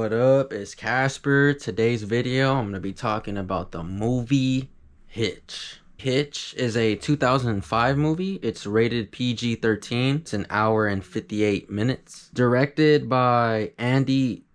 What up? It's Casper. Today's video, I'm going to be talking about the movie Hitch. Hitch is a 2005 movie. It's rated PG-13. It's an hour and 58 minutes. Directed by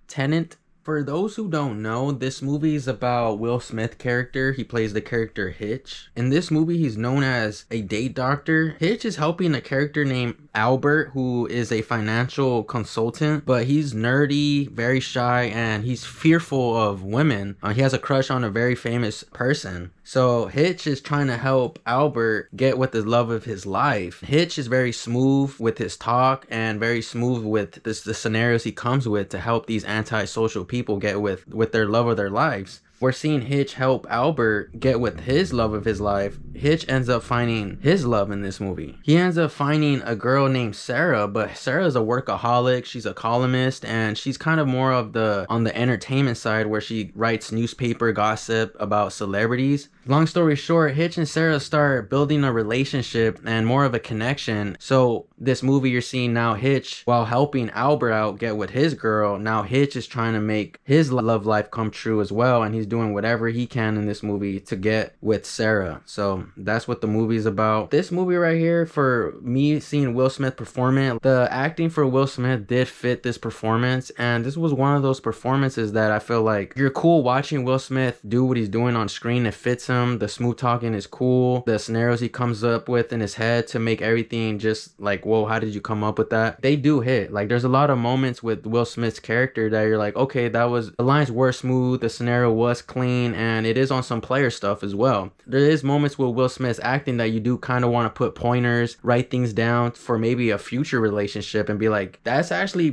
Tennant. For those who don't know, this movie is about Will Smith character. He plays the character Hitch. In this movie, he's known as a date doctor. Hitch is helping a character named Albert, who is a financial consultant, but he's nerdy, very shy, and he's fearful of women. He has a crush on a very famous person. So Hitch is trying to help Albert get with the love of his life. Hitch is very smooth with his talk and very smooth with the scenarios he comes with to help these antisocial people get with their love of their lives. We're seeing Hitch help Albert get with his love of his life. Hitch ends up finding his love in this movie. He ends up finding a girl named Sarah, but Sarah is a workaholic. She's a columnist, and she's kind of more of on the entertainment side, where she writes newspaper gossip about celebrities. Long story short, Hitch and Sarah start building a relationship and more of a connection. So this movie, you're seeing now Hitch, while helping Albert out get with his girl, now Hitch is trying to make his love life come true as well, and he's doing whatever he can in this movie to get with Sarah. So that's what the movie is about. This movie right here, for me seeing Will Smith perform it, the acting for Will Smith did fit this performance, and this was one of those performances that I feel like you're cool watching Will Smith do what he's doing on screen. It fits him. The smooth talking is cool. The scenarios he comes up with in his head to make everything just like, whoa, how did you come up with that? They do hit. Like, there's a lot of moments with Will Smith's character that you're like, okay, the lines were smooth, the scenario was clean, and it is on some player stuff as well. There is moments with Will Smith's acting that you do kind of want to put pointers, write things down for maybe a future relationship and be like, that's actually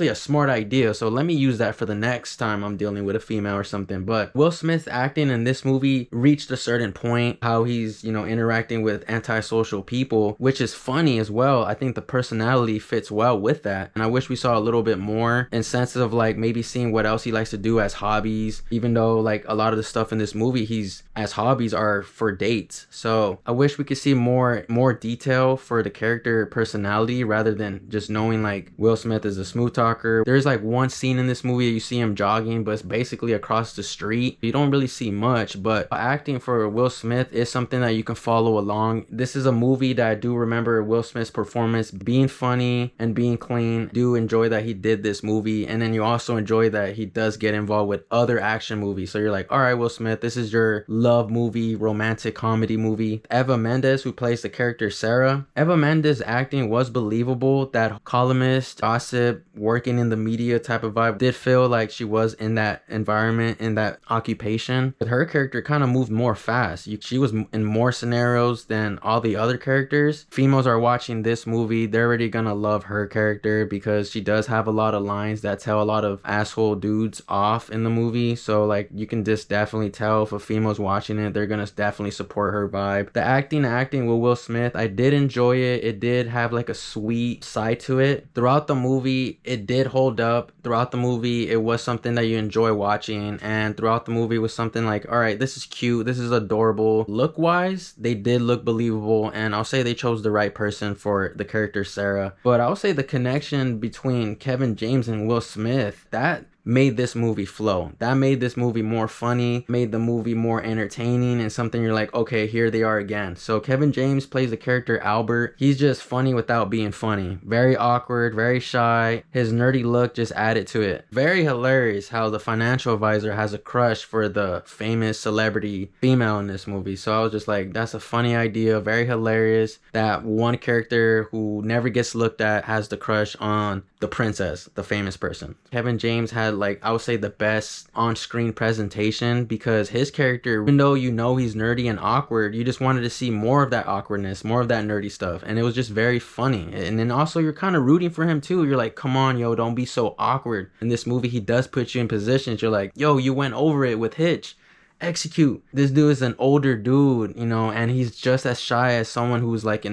a smart idea, so let me use that for the next time I'm dealing with a female or something. But Will Smith's acting in this movie reached a certain point, how he's, interacting with antisocial people, which is funny as well. I think the personality fits well with that, and I wish we saw a little bit more in sense of like maybe seeing what else he likes to do as hobbies, even though like a lot of the stuff in this movie he's as hobbies are for dates. So I wish we could see more detail for the character personality rather than just knowing like Will Smith is a smooth talker. There's like one scene in this movie you see him jogging, but it's basically across the street. You don't really see much, but acting for Will Smith is something that you can follow along. This is a movie that I do remember Will Smith's performance being funny and being clean. Do enjoy that he did this movie, and then you also enjoy that he does get involved with other action movies. So you're like, all right, Will Smith, this is your love movie, romantic comedy movie. Eva Mendes, who plays the character Sarah, Eva Mendes' acting was believable. That columnist, gossip, working in the media type of vibe, did feel like she was in that environment, in that occupation. But her character kind of moved more fast. She was in more scenarios than all the other characters. Females are watching this movie, they're already gonna love her character because she does have a lot of lines that tell a lot of asshole dudes off in the movie. So like, you can just definitely tell if a female's watching it, they're gonna definitely support her vibe. The acting with Will Smith, I did enjoy it. It did have like a sweet side to it. Throughout the movie, it did hold up. Throughout the movie, it was something that you enjoy watching, and throughout the movie was something like, all right, this is cute, this is adorable. Look wise, they did look believable, and I'll say they chose the right person for the character Sarah. But I'll say the connection between Kevin James and Will Smith, that made this movie flow. That made this movie more funny, made the movie more entertaining, and something you're like, okay, here they are again. So Kevin James plays the character Albert. He's just funny without being funny. Very awkward, very shy. His nerdy look just added to it. Very hilarious how the financial advisor has a crush for the famous celebrity female in this movie. So I was just like, that's a funny idea, very hilarious. That one character who never gets looked at has the crush on the princess, the famous person. Kevin James had, like, I would say the best on-screen presentation, because his character, even though he's nerdy and awkward, you just wanted to see more of that awkwardness, more of that nerdy stuff, and it was just very funny. And then also you're kind of rooting for him too. You're like, come on, yo, don't be so awkward. In this movie, he does put you in positions. You're like, yo, you went over it with Hitch. Execute. This dude is an older dude, and he's just as shy as someone who's like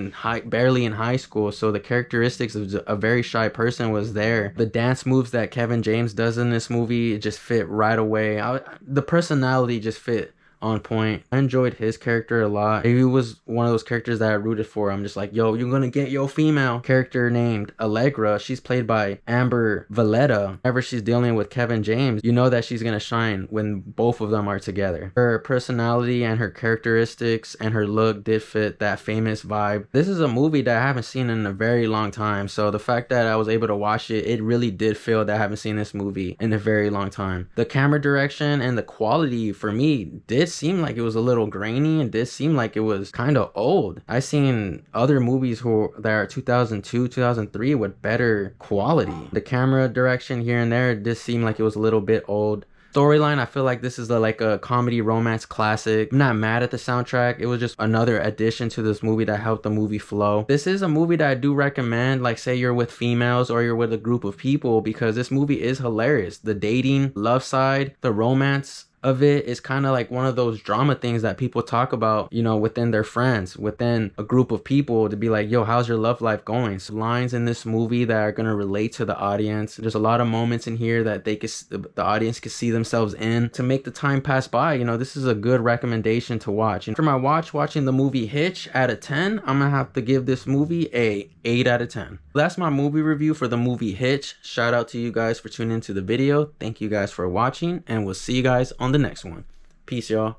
barely in high school. So the characteristics of a very shy person was there. The dance moves that Kevin James does in this movie just fit right away. The personality just fit on point. I enjoyed his character a lot. He was one of those characters that I rooted for. I'm just like, yo, you're gonna get your female character named Allegra. She's played by Amber Valletta. Whenever she's dealing with Kevin James, you know that she's gonna shine when both of them are together. Her personality and her characteristics and her look did fit that famous vibe. This is a movie that I haven't seen in a very long time, so the fact that I was able to watch it, it really did feel that I haven't seen this movie in a very long time. The camera direction and the quality for me did seem like it was a little grainy, and did seem like it was kind of old. I seen other movies that are 2002, 2003 with better quality. The camera direction here and there did seem like it was a little bit old. Storyline, I feel like this is like a comedy romance classic. I'm not mad at the soundtrack. It was just another addition to this movie that helped the movie flow. This is a movie that I do recommend, like say you're with females or you're with a group of people, because this movie is hilarious. The dating, love side, the romance of it is kind of like one of those drama things that people talk about, you know, within their friends, within a group of people, to be like, yo, how's your love life going? So lines in this movie that are going to relate to the audience. There's a lot of moments in here that the audience can see themselves in to make the time pass by. You know, this is a good recommendation to watch. And for my watching the movie Hitch out of 10, I'm gonna have to give this movie a 8 out of 10. That's my movie review for the movie Hitch. Shout out to you guys for tuning into the video. Thank you guys for watching, and we'll see you guys on the next one. Peace, y'all.